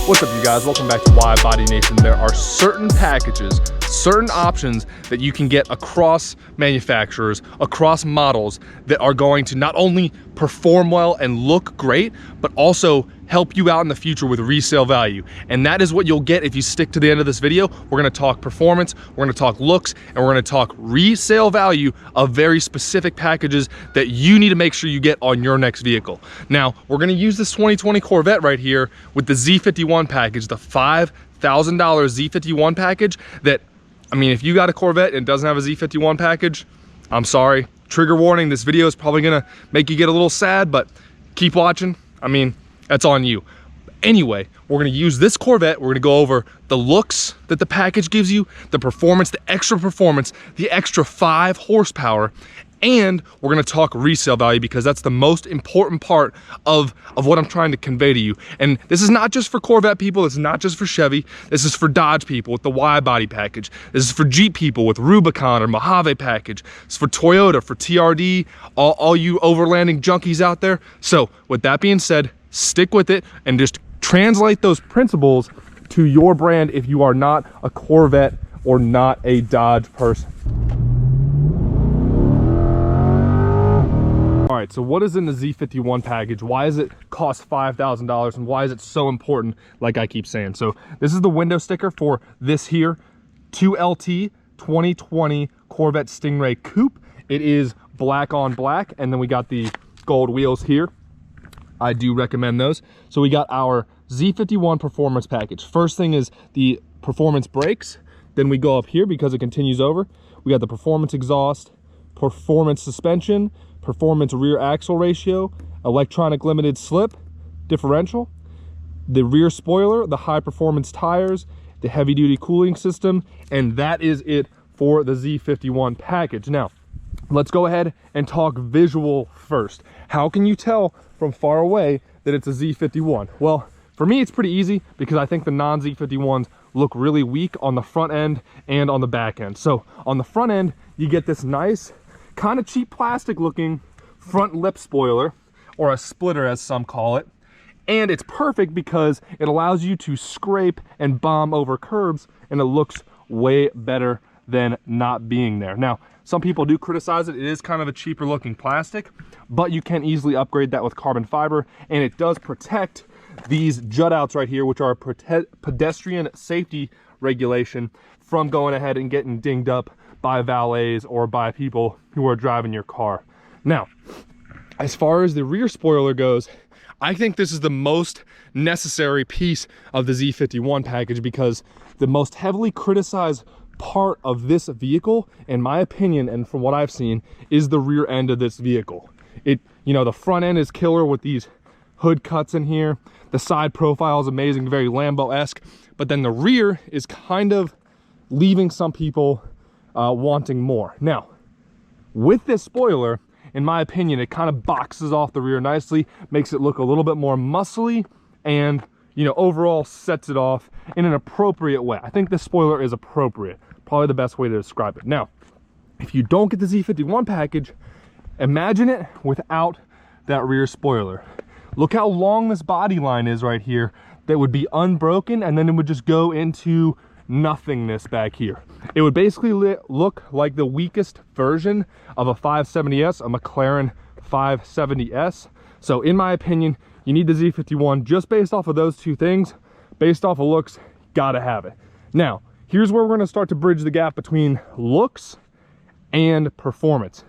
What's up, you guys? Welcome back to WIDEBODY Nation. There are certain packages, certain options that you can get across manufacturers, across models that are going to not only perform well and look great, but also help you out in the future with resale value. And that is what you'll get if you stick to the end of this video. We're gonna talk performance, we're gonna talk looks, and we're gonna talk resale value of very specific packages that you need to make sure you get on your next vehicle. Now, we're gonna use this 2020 Corvette right here with the Z51 package, the $5,000 Z51 package that, I mean, if you got a Corvette and doesn't have a Z51 package, I'm sorry. Trigger warning, this video is probably gonna make you get a little sad, but keep watching. I mean, that's on you. Anyway, we're gonna use this Corvette. We're gonna go over the looks that the package gives you, the performance, the extra 5 horsepower, and we're gonna talk resale value because that's the most important part of what I'm trying to convey to you. And this is not just for Corvette people, this is not just for Chevy, this is for Dodge people with the WIDEBODY package. This is for Jeep people with Rubicon or Mojave package. It's for Toyota, for TRD, all you overlanding junkies out there. So with that being said, stick with it and just translate those principles to your brand if you are not a Corvette or not a Dodge person. All right, so what is in the Z51 package? Why does it cost $5,000 and why is it so important, like I keep saying? So this is the window sticker for this here 2LT 2020 Corvette Stingray Coupe. It is black on black, and then we got the gold wheels here. I do recommend those. So we got our Z51 performance package. First thing is the performance brakes. Then we go up here because it continues over. We got the performance exhaust, performance suspension, performance rear axle ratio, electronic limited slip differential, the rear spoiler, the high performance tires, the heavy duty cooling system, and that is it for the Z51 package. Now, let's go ahead and talk visual first. How can you tell from far away that it's a Z51? Well, for me, it's pretty easy because I think the non-Z51s look really weak on the front end and on the back end. So on the front end, you get this nice, kind of cheap plastic looking front lip spoiler, or a splitter as some call it. And it's perfect because it allows you to scrape and bomb over curbs, and it looks way better than not being there. Now, some people do criticize it. It is kind of a cheaper looking plastic, but you can easily upgrade that with carbon fiber, and it does protect these jut outs right here, which are a pedestrian safety regulation, from going ahead and getting dinged up by valets or by people who are driving your car. Now, as far as the rear spoiler goes, I think this is the most necessary piece of the Z51 package because the most heavily criticized part of this vehicle, in my opinion, and from what I've seen, is the rear end of this vehicle. The front end is killer with these hood cuts in here. The side profile is amazing, very Lambo-esque, but then the rear is kind of leaving some people wanting more. Now, with this spoiler, in my opinion, it kind of boxes off the rear nicely, makes it look a little bit more muscly, and overall sets it off in an appropriate way. I think this spoiler is appropriate, probably the best way to describe it. Now, if you don't get the Z51 package, imagine it without that rear spoiler. Look how long this body line is right here that would be unbroken, and then it would just go into nothingness back here. It would basically look like the weakest version of a 570S, a McLaren 570S. So in my opinion, you need the Z51 just based off of those two things. Based off of looks, gotta have it. Now, here's where we're gonna start to bridge the gap between looks and performance.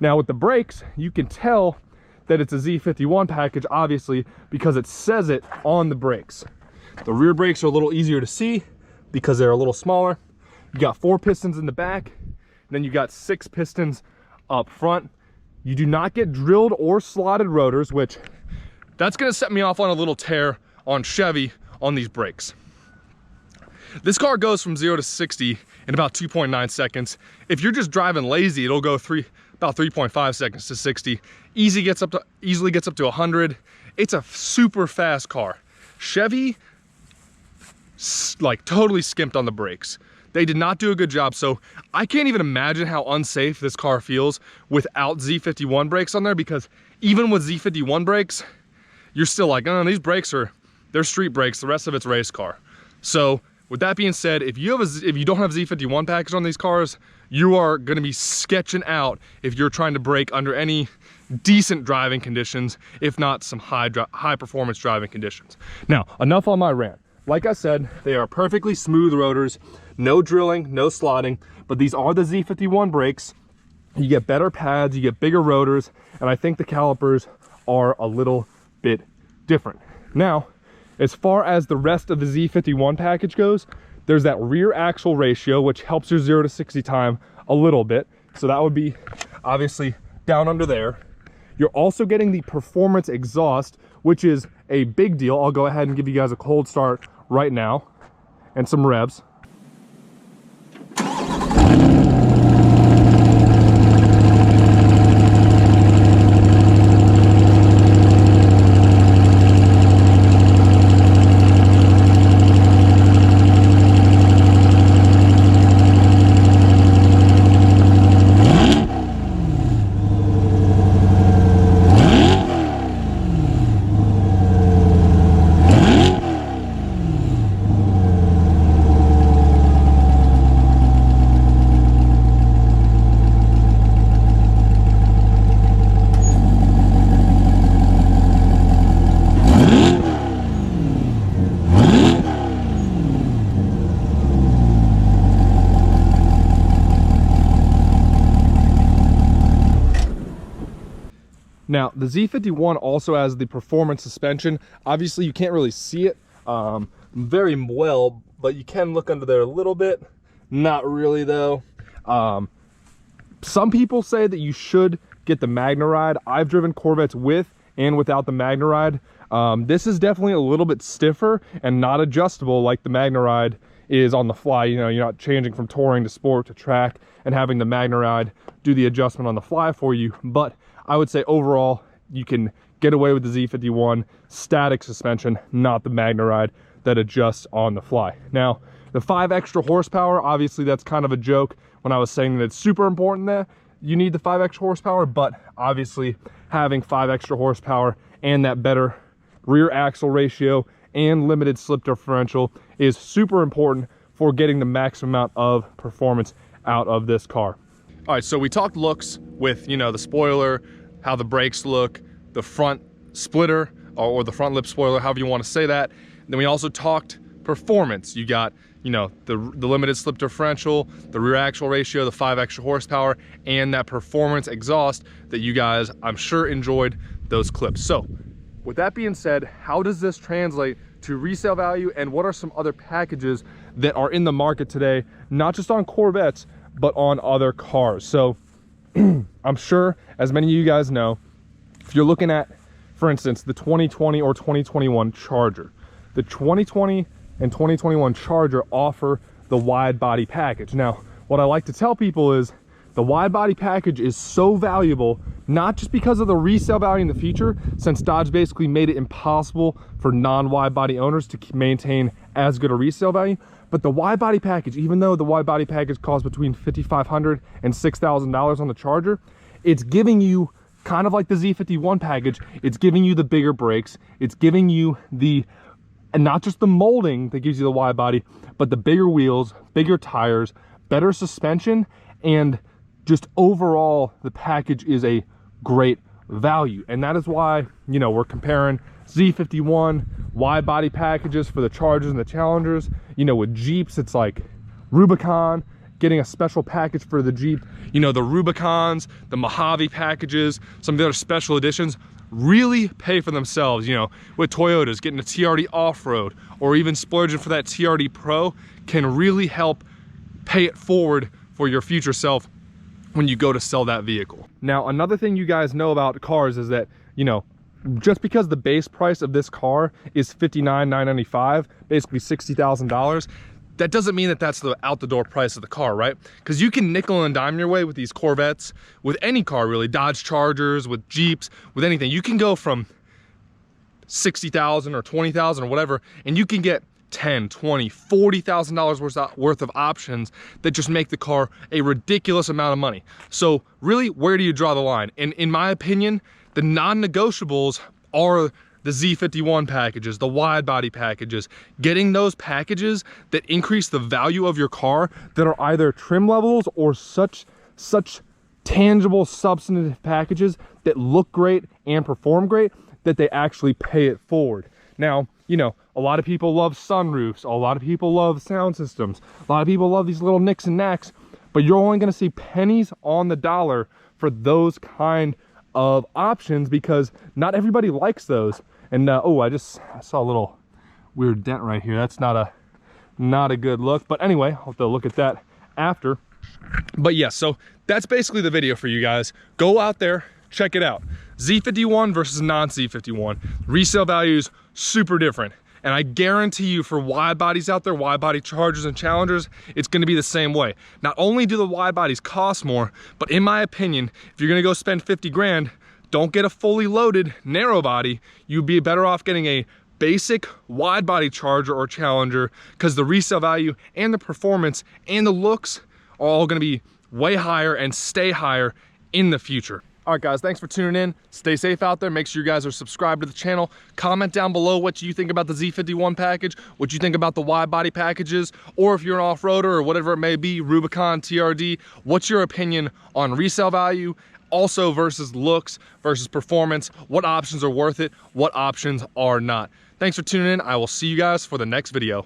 Now with the brakes, you can tell that it's a Z51 package, obviously, because it says it on the brakes. The rear brakes are a little easier to see because they're a little smaller. You got 4 pistons in the back, and then you got 6 pistons up front. You do not get drilled or slotted rotors, which that's gonna set me off on a little tear on Chevy on these brakes. This car goes from 0 to 60 in about 2.9 seconds. If you're just driving lazy, it'll go about 3.5 seconds to 60. Easily gets up to 100. It's a super fast car. Chevy, like, totally skimped on the brakes. They did not do a good job, so I can't even imagine how unsafe this car feels without Z51 brakes on there, because even with Z51 brakes, you're still like, oh, these brakes are they're street brakes, the rest of it's race car. So with that being said, if you don't have Z51 package on these cars, you are gonna be sketching out if you're trying to brake under any decent driving conditions, if not some high performance driving conditions. Now, enough on my rant. Like I said, they are perfectly smooth rotors, no drilling, no slotting, but these are the Z51 brakes. You get better pads, you get bigger rotors, and I think the calipers are a little bit different. Now, as far as the rest of the Z51 package goes, there's that rear axle ratio, which helps your 0 to 60 time a little bit. So that would be obviously down under there. You're also getting the performance exhaust, which is a big deal. I'll go ahead and give you guys a cold start right now and some revs. Now, the Z51 also has the performance suspension. Obviously, you can't really see it very well, but you can look under there a little bit. Not really, though. Some people say that you should get the MagnaRide. I've driven Corvettes with and without the MagnaRide. This is definitely a little bit stiffer and not adjustable like the MagnaRide is on the fly. You know, you're not changing from touring to sport to track and having the MagnaRide do the adjustment on the fly for you. But I would say overall, you can get away with the Z51 static suspension, not the MagnaRide that adjusts on the fly. Now, the 5 extra horsepower, obviously that's kind of a joke when I was saying that it's super important that you need the 5 extra horsepower, but obviously having 5 extra horsepower and that better rear axle ratio and limited slip differential is super important for getting the maximum amount of performance out of this car. All right, so we talked looks with, you know, the spoiler, how the brakes look, the front splitter or the front lip spoiler, however you want to say that. And then we also talked performance. You got, you know, the limited slip differential, the rear axle ratio, the 5 extra horsepower, and that performance exhaust that you guys, I'm sure, enjoyed those clips. So with that being said, how does this translate to resale value, and what are some other packages that are in the market today, not just on Corvettes, but on other cars? So I'm sure, as many of you guys know, if you're looking at, for instance, the 2020 or 2021 Charger, the 2020 and 2021 Charger offer the wide body package. Now, what I like to tell people is the wide body package is so valuable, not just because of the resale value in the future, since Dodge basically made it impossible for non-wide body owners to maintain as good a resale value, but the wide body package, even though the wide body package costs between $5,500 and $6,000 on the Charger, it's giving you, kind of like the Z51 package, it's giving you the bigger brakes, it's giving you the, and not just the molding that gives you the wide body, but the bigger wheels, bigger tires, better suspension, and just overall, the package is a great value. And that is why, you know, we're comparing Z51 wide body packages for the Chargers and the Challengers. You know, with Jeeps, it's like Rubicon, getting a special package for the Jeep. You know, the Rubicons, the Mojave packages, some of the other special editions really pay for themselves. You know, with Toyotas, getting a TRD off-road or even splurging for that TRD Pro can really help pay it forward for your future self when you go to sell that vehicle. Now, another thing you guys know about cars is that, you know, just because the base price of this car is $59,995, basically $60,000, that doesn't mean that that's the out the door price of the car, right? Because you can nickel and dime your way with these Corvettes, with any car really, Dodge Chargers, with Jeeps, with anything. You can go from $60,000 or $20,000 or whatever, and you can get $10,000, $20,000, $40,000 worth of options that just make the car a ridiculous amount of money. So really, where do you draw the line? And in my opinion, the non-negotiables are the the Z51 packages, the wide body packages, getting those packages that increase the value of your car that are either trim levels or such tangible, substantive packages that look great and perform great, that they actually pay it forward. Now, you know, a lot of people love sunroofs, a lot of people love sound systems, a lot of people love these little nicks and knacks, but you're only gonna see pennies on the dollar for those kind of options because not everybody likes those. And oh, I saw a little weird dent right here. That's not a good look, but anyway, I'll have to look at that after. But yes, so that's basically the video for you guys. Go out there, check it out. Z51 versus non-Z51. Resale values super different. And I guarantee you for wide bodies out there, wide body Chargers and Challengers, it's gonna be the same way. Not only do the wide bodies cost more, but in my opinion, if you're gonna go spend 50 grand, don't get a fully loaded narrow body. You'd be better off getting a basic wide body Charger or Challenger, because the resale value and the performance and the looks are all gonna be way higher and stay higher in the future. All right, guys, thanks for tuning in. Stay safe out there. Make sure you guys are subscribed to the channel. Comment down below what you think about the Z51 package, what you think about the wide body packages, or if you're an off-roader or whatever it may be, Rubicon, TRD, what's your opinion on resale value? Also versus looks versus performance. What options are worth it? What options are not? Thanks for tuning in. I will see you guys for the next video.